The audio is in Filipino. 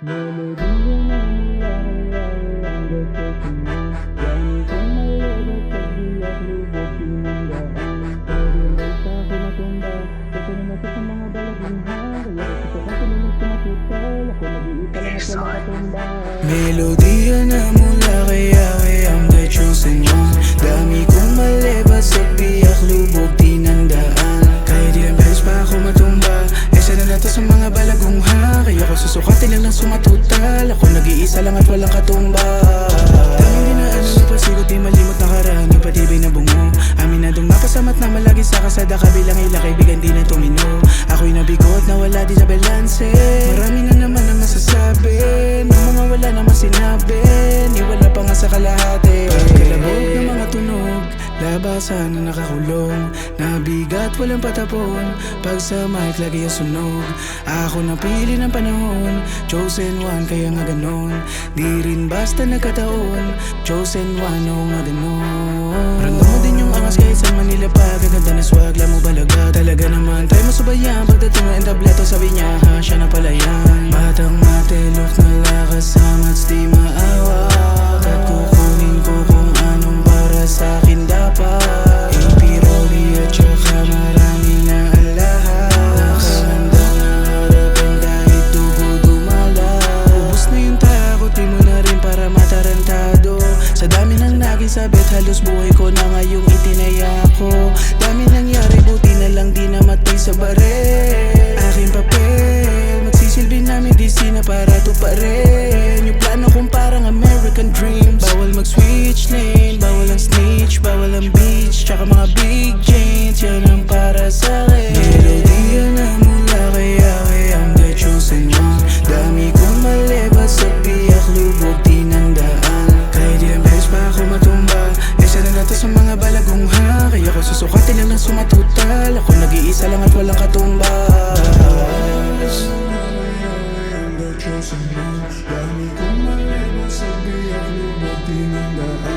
Melodiya na mula kay Yahweh, I'm the chosen one. Dami kong mali, sa biyak lubog tinandaan. Kaya di lang beses pa ako matumba, sana na to sa mga balagong ha. Kaya ko susukatin lang ng sumatutal. Ako nag-iisa lang at walang katumba. Daming dinaan na napasigot, di malimot nakaraan. Yung patibay na bungo, aminadong napasamat na malagi sa kasada. Kabilang ilang kaibigan di na tumino. Ako'y nabigot na wala di sa balanse. Marami na naman ang masasabi, ng mga wala naman sinabi. Ni wala pa nga sa kalahati. Pagkalabog ng mga tunog, labasan na nakakulong. Nabigat walang patapon, pag sa mic lagi ang sunog. Ako napili ng panahon, chosen one kaya nga ganon. Di rin basta nagkataon, chosen one o nga ganon. Rando mo din yung angas kahit saan Manila pa. Gaganda na swag, mo balaga. Talaga naman tayo masubayan. Pagdating ng entableto sabi niya ha, siya na pala yan. Batang matelok na lakas amats di maawa. At kukunin ko kung anong para sa akin dapat. Ipiroli at saka marami na alahas. Nakahandang harapin kahit tubo dumala. Ubus na yung takot, di mo na rin para matarantado. Sa dami ng naging sabit, halos buhay ko na ngayong itinaya ko. Dami nangyari, buti na lang di namatay sa baril. Aking papel, magsisilbi na medisina para tuparin yung plano kong parang American dream. Bawal mag-switch lane, bawal ang snitch, bawal ang beach, tsaka mga big chains, yan ang para sa'kin. Melodiya na mula kay Yahweh, I'm the chosen one. Dami kong mali, sa biyak lubog tinandaan. Kaya di lang beses pa ako matumba, sana na to sa mga balagong ha. Kaya ko susukatin lang ng sumatutal. Ako nag-iisa lang at walang katumba. Dami kong mali, sa biyak lubog tinandaan.